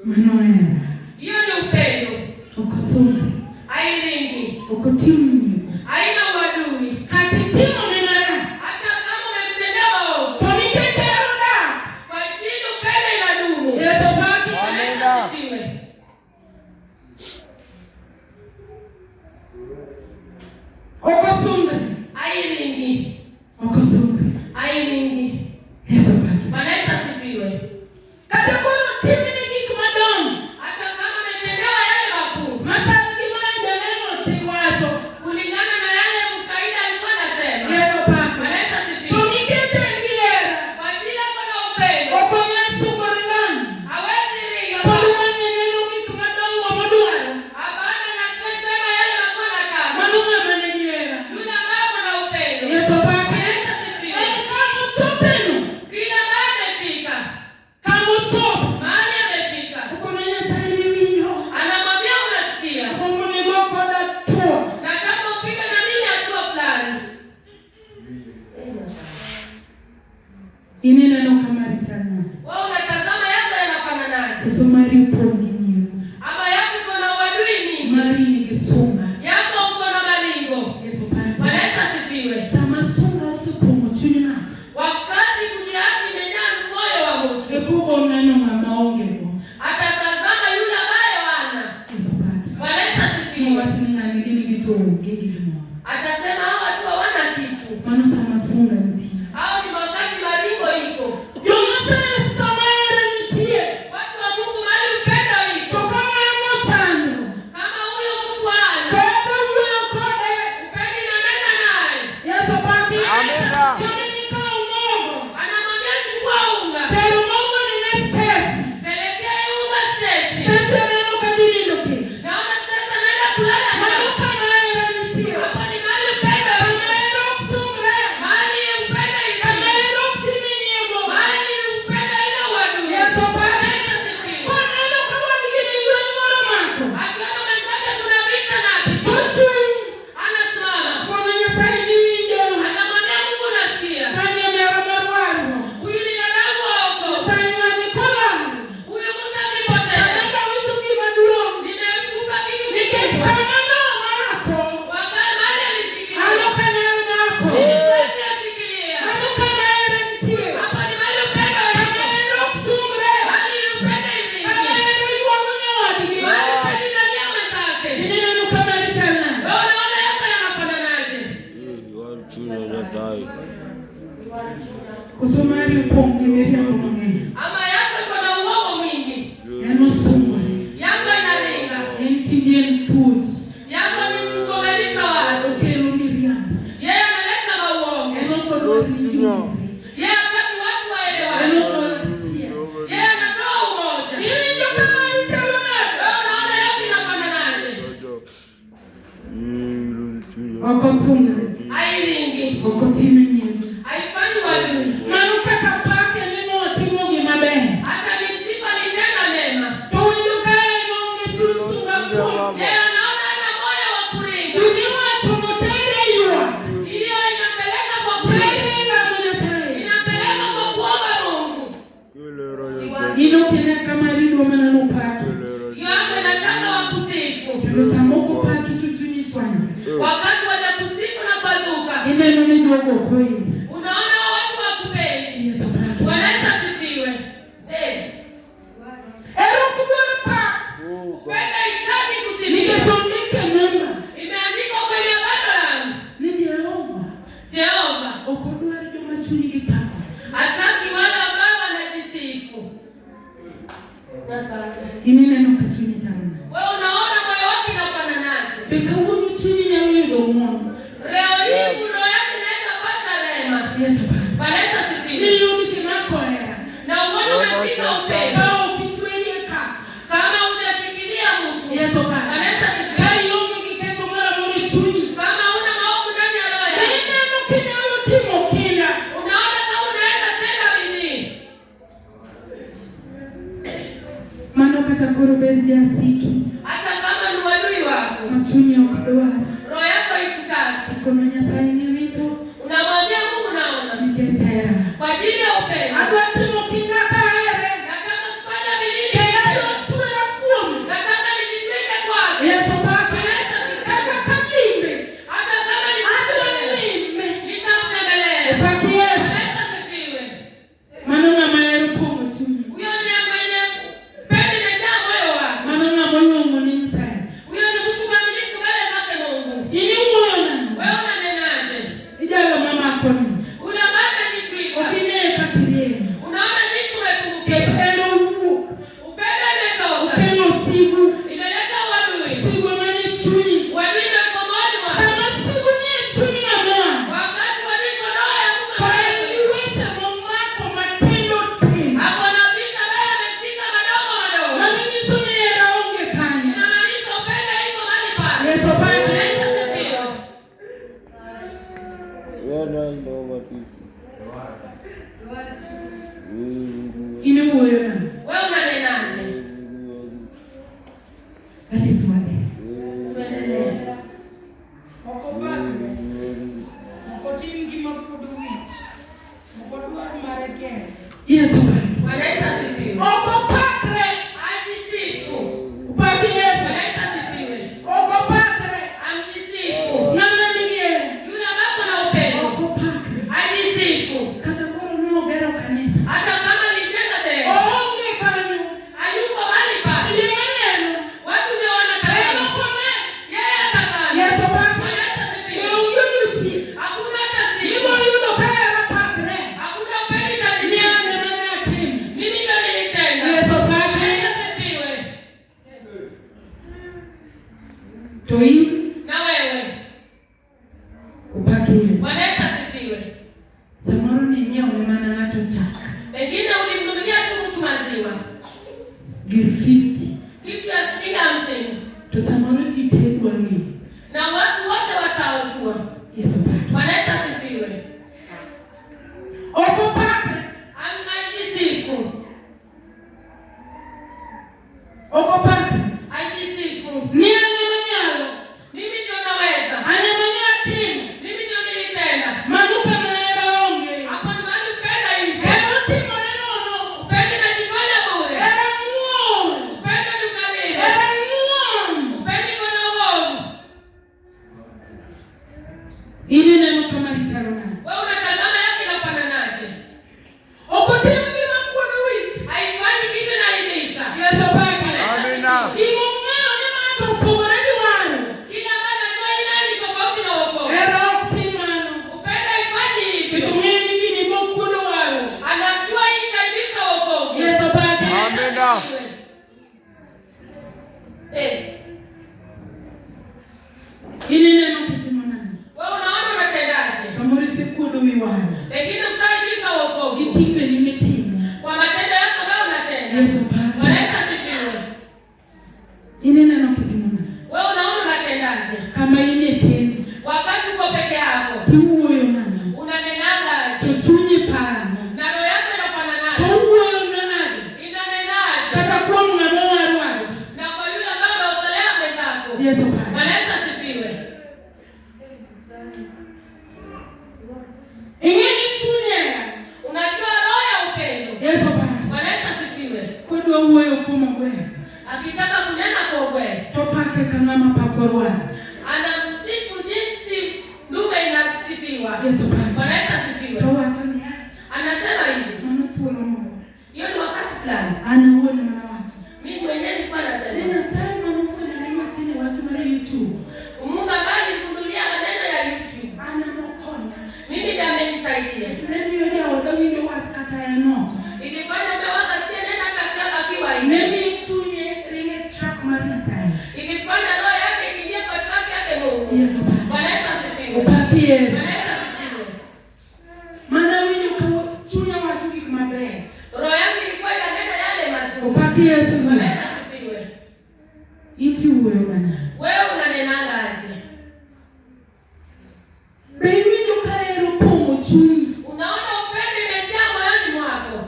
Manoera. Hiyo ni upendo. Okosungre. Hairingi. Okutimu nyego. Haina uadui. Katitimo ne maranchi. Hata kama umemtendea maovu. Toniketera. Kwa ajili upendo inadumu. Yesu pake. Bwana Yesu Amina. asifiwe. Okosungre. Hairingi. Okosungre. Hairingi. Yesu pake. Bwana Yesu asifiwe. Katakoro timi ni gikmadong. Hata kama umetendewa yale makuu. Machal gimaja neno tiwacho. Kulingana na yale mshahidi alikuwa anasema. Yesu pake. Bwana Yesu asifiwe. Tonikete ngiera. Kwa ajili yako na upendo. Okonya sumoringan. Hawezi ringa. Polumane neno gikmadong wamoduaro. Hapana na tusema yale makuu anataka. Manume manegiera. Yule ambaye ako na upendo. Yesu pake. Bwana Yesu asifiwe. Eni kama chopenu. Kila mahali amefika. Kama chop. Mahali amefika. Ukonanya saili winyo. Anamwambia unasikia. Omone goko da tuo. Na kama upige na mimi hatua fulani. Ini neno kamari chana. Wewe unatazama yako yanafananaje? Yesu mari upongi nyego. Ama yako iko na uadui mingi. Mari ni kisunga. Yako uko na malingo. Yesu pake. Bwana Yesu asifiwe. Sama sunga usipomo chuna. Wakati kujihaki imejaa moyo wa mtu. Ekuko neno ngamaongego. Atatazama yule ambaye hana. Yesu pake. Bwana Yesu asifiwe. Mwasini na nigini gigi kimo. Atasema hao watu hawana kitu. Mano sama sunga nti. Hao ni wakati malingo iko. Yonasa estamere nitie. Watu wa Mungu mali upendo iko. kama rido maneno paki. Yako inataka wakusifu. Tulosamoko paki tuchuni chwani. Wakati wanakusifu na kuazuka. Ineno ni dogo kweli. Unaona watu wakupendi. Yes, Bwana. Wanaweza sifiwe. Ero kubwa pa. Wenda itaji kusifiwa. Nikachomeke mema. Imeandikwa kwenye agano langu. Ni Jehova. Jehova. Okodwa rido machuni kipapa. Hataki wale ambao wanajisifu. Nasara. Ineno kachuni chana. Wewe unaona moyo wako unafananaje? Bekawunu chini na wido mwana. Leo hii roho yako inaweza pata rehema. Yes, Bwana. Wanaweza sifiwe. Niyo mitimako hera. Na uone umeshika upendo. Kao kitweni ka. Kama unashikilia mtu. Yes, Bwana. Wanaweza sifiwe. Kai yonge kiketo mara mwere chuni. Kama una maovu ndani ya roho yako. Ineno kinalo timo kina. Unaona kama unaweza tenda bidii. Mano kata korobeli jasiki. Hata kama ni wadui wako. Machuni ya kudoa. Roho yako ikutaki. Kono nyasaye ni wito. Unamwambia Mungu naona. Niketera. Kwa ajili ya upendo. Adwa timo kina kaere. Nataka kufanya bidii. Kena tuwe na kumu. Nataka nijitwike kwake. Yesu baba. Wanaweza sifiwe. Kaka kamime. Hata kama ni Adwa lime. nitamtembelea. Upaki Yesu. Wanaweza sifiwe. Mano na mayeru pomo chuni. Huyo ni mwenye pendo na jamu moyo wako. Mano na molongo ni inside. Huyo ni mtu kamilifu mbele zake Mungu. Ini uona. Wewe unanenaje? Ijalo mama koni. Unabana jitwika. Okineka kirieni. Unaona jinsi umepungukiwa. Ketero uvu. Upendo imetoka. Ukeno sigu. Inaleta uadui. Sigu mani chuni. Uadui ndio iko moyoni mwako. Sama sigu nye chuni na mwa. Wakati uadui iko roho ya mtu Kwa ambaye iliwete mamako matendo tena. ako na vita ambaye ameshika madogo madogo. Manini suni era onge kanya. Inamaanisha upendo iko mahali pale. Yesu baba. Wanaweza sifiwe. Ini uona. Wewe unanenaje? Aliswade. Tuendelee. Oko bakre. Oko tingi makudu wich. Oko duar marekere. Yesu baba. Wanaweza sifiwe. Oko pakre. Ajisifu. Upaki Yesu. Wanaweza sifiwe. Oko pakre. Amjisifu. Nana nigere. Yule ambapo na upendo. Oko pakre. Ajisifu. Katakoro nuo gero kanisa. Hata kama alitenda dhambi. Onge kanyo. Hayuko mahali pa. Sije maneno. Watu ndio wanatazama. Yeye atazama. Yesu baba. Wanaweza sifiwe. Yonguduchi. Hakuna hata siku. Ibo yudo pera pakre. Hakuna upendo tajiri. Niane mana tim. Mimi ndio nilitenda. Yesu baba. Wanaweza sifiwe. Toi. Na wewe. Upaki Yesu. Wanaweza sifiwe. Samoro ni nyeo ni mana nato chaka. Pengine ulimnunulia tu mtu maziwa. Gir 50. Kitu ya shilingi 50. To samoro jitebwa ni. Na watu wote wataojua. Yesu baba. Wanaweza sifiwe. Oko pakre. Ajisifu. Oko pakre. Ajisifu. Ni anyamanyalo. Mimi ndio naweza. Anyamanyatimo. Mimi ndio nilitenda. Manuka maera onge. Hapo ni mahali upenda hivi. Ero timo nenono. Upendo inajifanya bure. Era muo. Upendo ni ukarimu. Era muo. Upendo iko na uovu. Ini neno kama litarona. Wewe unatazama yake inafananaje? Oko timo ni makudu witi. Haifanyi kitu inaridhisha. Yesu baba. Amina. Imo mweo ni mato upogorani wano. Kila mara najua ina ni tofauti na wokovu. Era okutimano. Upendo haifanyi hivyo. Kitumia nyingi ni mokudu wano. Anajua hii itaibisha wokovu. Yesu baba. Amina. Ini neno kitimana. Wewe unaona unatendaje? Samori sekudu wiwana. Pengine ushaibisha wokovu. Gitipe ni mitimu. Kwa matendo yako ambayo unatenda. Yesu baba. Wanaweza sifiwe. Ini neno kitimana. Wewe unaona unatendaje? Kama ine tendi. Wakati uko peke yako. Tiuwe nana. Unanenanga. Tuchunyi paramo. Na roho yako inafananaje? Tuuwe nanaje. Inanenaje? Kata kuwa mnamoa ruwaru. Na kwa yule ambaye umeokolea mwenzako. Yesu baba. Wanaweza sifiwe. Ingeni chunyea. Unajua roho ya upendo. Yesu baba. Wanaweza sifiwe. Kodwa wuoyo kuom ogwel, akitaka kunena kwa ugweli, topake ka ng'ama pako Ruoth. anamsifu jinsi lugha inasifiwa. Yesu Baba. Bwana Yesu asifiwe. Towacho niya, Anasema hivi, mano thuolo moro. hiyo ni wakati fulani An awuon mana wacho. mimi mwenyewe nilikuwa Ni nasema Nyasaye manofwenyo ne Martin wach mar YouTube. Mungu ambaye alikundulia maneno ya YouTube, An amokonya. mimi ndiye amenisaidia. Ne miyo jaoda winjo wach kata en oko. Ilifanya mewaka sie nena kati akiwa Ne hivi. miyo chunye ringe track mar Nyasaye. Ilifanya roho yake ikiingia kwa track yake Mungu. Yesu Baba. Bwana Yesu asifiwe. Opaki Yesu. Bwana Yesu asifiwe. Mana winjo ka chunya wacho gik maber. Roho yangu ilikuwa inanena yale mazuri. Opaki Yesu. Bwana Yesu asifiwe. Inti wuoyo bana. Wewe unanenanga aje? Be winjo ka ero pong'o chunyi. Unaona upendo imejaa moyoni mwako.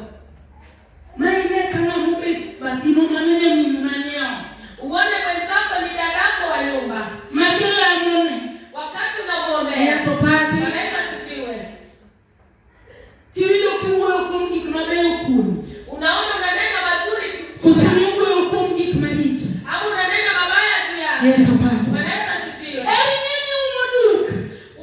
Ma ine ka ng'ama obet bathino mang'eny min manyiewo. Uone mwenzako ni dadako wa nyumba. Ma kilamone. Wakati unamwombea. Yesu opaki. Bwana Yesu asifiwe. Tiwinjo kiwuoyo kuom gik mabeyo kuom. Unaona unanena mazuri Koso niwuoyo kuom gik maricho. au unanena mabaya juu yake. Yesu opaki. Bwana Yesu asifiwe. Eri nini umo duka.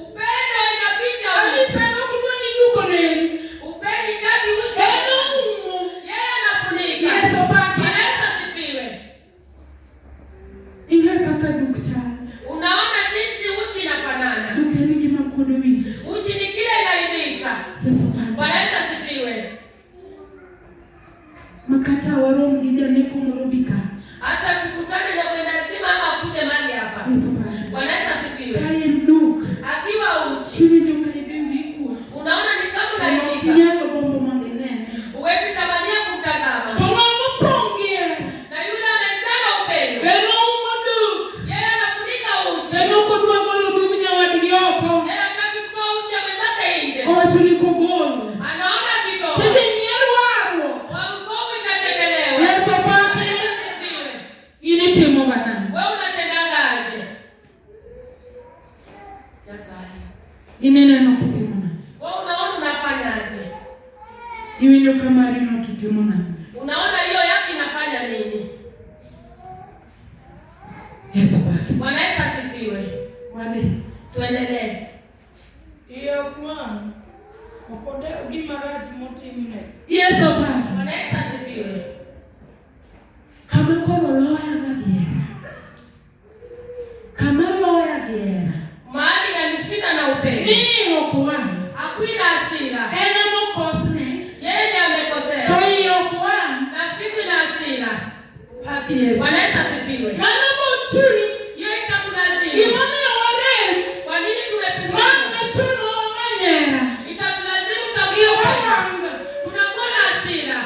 Upendo inaficha Ani uchi. sana ukidwa ni duko neni. Upendo itaki uchi. Eno umo. Yeye anafunika. Yesu opaki. Bwana Yesu asifiwe. Ing'e kaka duk chal. Unaona jinsi uchi inafanana. Duk en gima kuodo winjo. Uchi ni kile inaibisha. Yesu opaki. Bwana Yesu asifiwe. Makata warom gi janeko moro bika. Hata tukutane na mwendazima ama akuje mali hapa. Yesu opaki. Bwana Yesu asifiwe. Ka en duk. Akiwa uchi, Tiwinjo ka ibe wikuo. unaona ni kama unaibika. Inyalo gombo mondo inene. Huwezi tamania kumtazama. To ng'ama pongie. Na yule amejaa upendo, Eno umo duk. yeye anafunika uchi. Eno kodwa golo duk nyawadgi oko. Yeye hataki kutoa uchi ya mwenzake nje. Owacho ni kogolo. Anaona kitoa. Tinde nyier waro. Wokovu itatekelewa. Yesu opaki. Yesu asifiwe. Ini timo bana. Wewe unatendaga aje? Nyasaye. Ineneno kitimo na. Wewe unaona unafanyaje? Iwinjo ka marino kitimo na. Unaona hiyo yake inafanya nini? Yesu opaki. Bwana Yesu asifiwe. Wadhi. Tuendelee. Iya kwan, okode gima rach motimne. Yesu opaki. Bwana Yesu asifiwe. Kama koro loya gadiera. Kama loya gadiera. Mahali yanishika na upendo. Nini okuwana. Hakuna hasira. Ena mokosne. Yeye ndiye amekosea. To iyo okuwana. Na siku ina hasira. Opaki Yesu. Bwana Yesu asifiwe. Mano mochuni. Hiyo itakulazimu. Imamiyo wareri. Kwa nini tumepigana? Mano chuno manyera. Itatulazimu Iyo tafika. kamanga. Tunakuwa na hasira.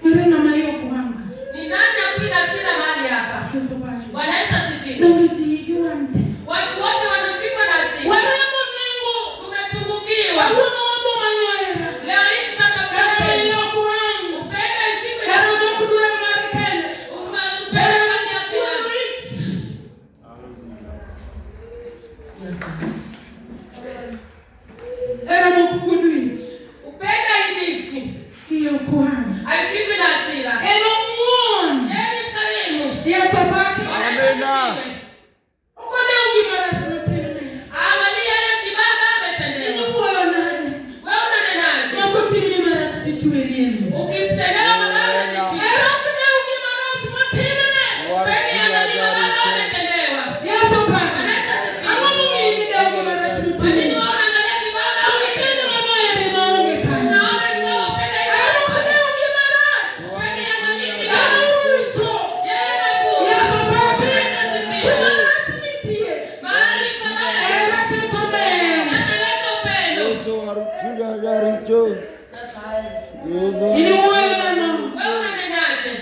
Ere na mayo okuwanga. Ni nani akuina hasira mahali hapa? Yesu opaki. Bwana Yesu asifiwe. Donge tiyijua mte. Watu wote wanashikwa na hasira. Waremo nengo. Tumepungukiwa. Wakuno wabo manyera. Leo hii tunatafuta Ere upendo. iyo okuwanga. Upendo ishikwe na Ere mokudwe marikele. upendo kati ya kila. Era mokugudwich. Upendo haibishi. Iyo okuwanga. Haishikwi na hasira. Eno muon. Yeye ni mkarimu. Yesu opaki. Amina. Okode ugima rach motimne. Angalia yale kibaba ametendewa. Inyuoyo nade. Wewe unanenaje? Moko timni marach titwerieni. Ukimtendewa mabaya ni kitu. Era okode ugima rach motimne. Upendo angalia mabaya ametendewa. Yesu opaki. Ang'o momiyo inide ugima rach Kwa nini motimne? wewe unaangalia kibaba Okitende ametendewa? manoeri maonge kanyo. Unaona ni kama upendo Era okode haibishi. ugima rach. Upendo angalia Era kibaba. uricho. Yeye anakuwa. Yesu opaki. Yesu asifiwe. Kuma rach nitie. Mahali kama Era keto ber. analeta upendo. Chunya jaricho. Ini wuoyo nano. Wewe unanenaje?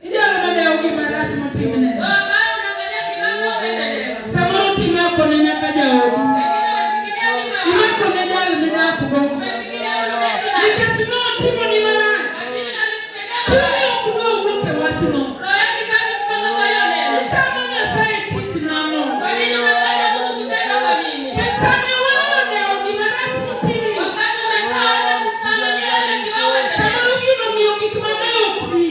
Inyalo mane ugima rach motimne. Wewe ambaye unaangalia kibaba umetendewa. Samoro time okone nyaka jaodi. Wengine wameshikilia mimba. Imekone dal midakgo. Wameshikilia ulevi na Nikech notimo ni marach. lakini alikutendea Chunyi mabaya. ok nowuok e wachno. Roho yake itaki kutoka kwa hiyo neno. Itamo Nyasaye tich nang'o? Kwa nini umefanya Mungu kutenda kwa nini? Nikech sani wewe odewo gima rach motimni. Wakati umeshaanza kuangalia yale kibao Samoro gino miyo gik mabeyo ok bi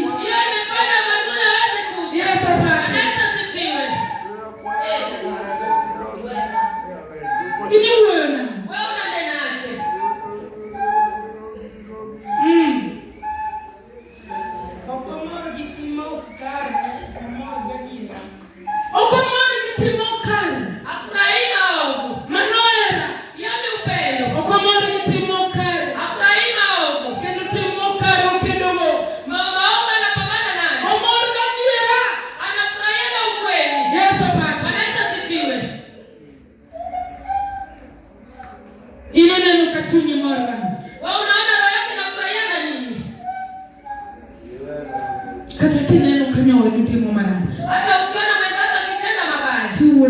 Kata kineno kanya wadu timo marani. Hata ukiona mwenzako akitenda mabaya, Tuwe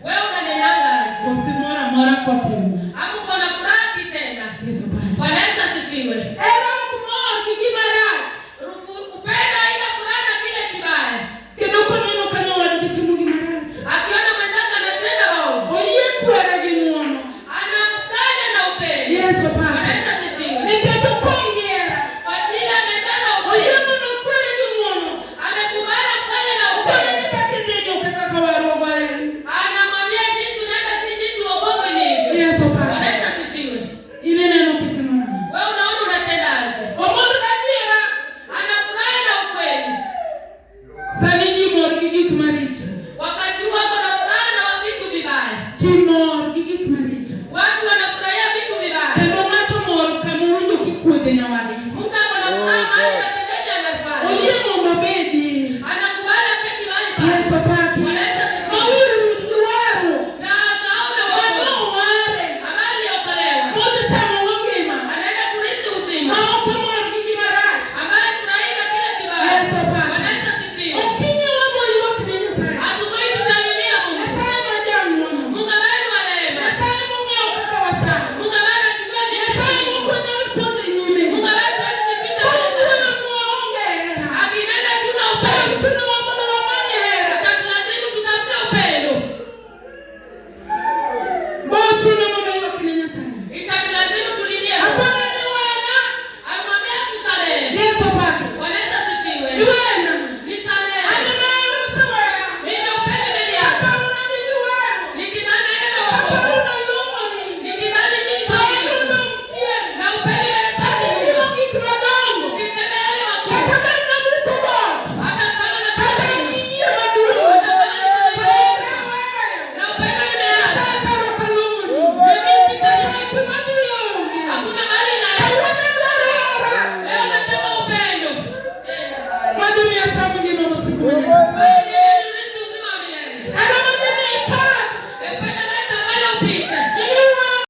wewe unanenanga Kosimora mora kote. hapo kuna furaha kitenda. Yesu Bwana. Bwana Yesu asifiwe. Era kumor kigimarat. Kupenda ile furaha na kile kibaya. Kinoko neno kanya wadu timo gimarat. Akiona mwenzako anatenda maovu, Oye kuera gimuono. anamkanya na upendo. Yesu Bwana. Bwana Yesu asifiwe. Niketo pongera. Kwa ajili ametenda Oye upendo. mwana kuera gimuono. Amekubali kufanya na Ukone upendo. nikakendejo kaka waroba. Anamwambia jinsi unaenda si jinsi wokovu ilivyo. Yesu Bwana Bwana. Yesu asifiwe. Ile neno kitimo. Wewe unaona unatendaje? Omondo kadira. Anafurahi na ukweli. Saliji mor gigi kumaricha. Wakati huo ako na furaha na vitu vibaya. Timor gigi kumaricha. Watu wanafurahia vitu vibaya. Kendo mato mor kamuwindo kikwede nyawadi. Mungu ako na furaha mahali watendaji anafanya. Oye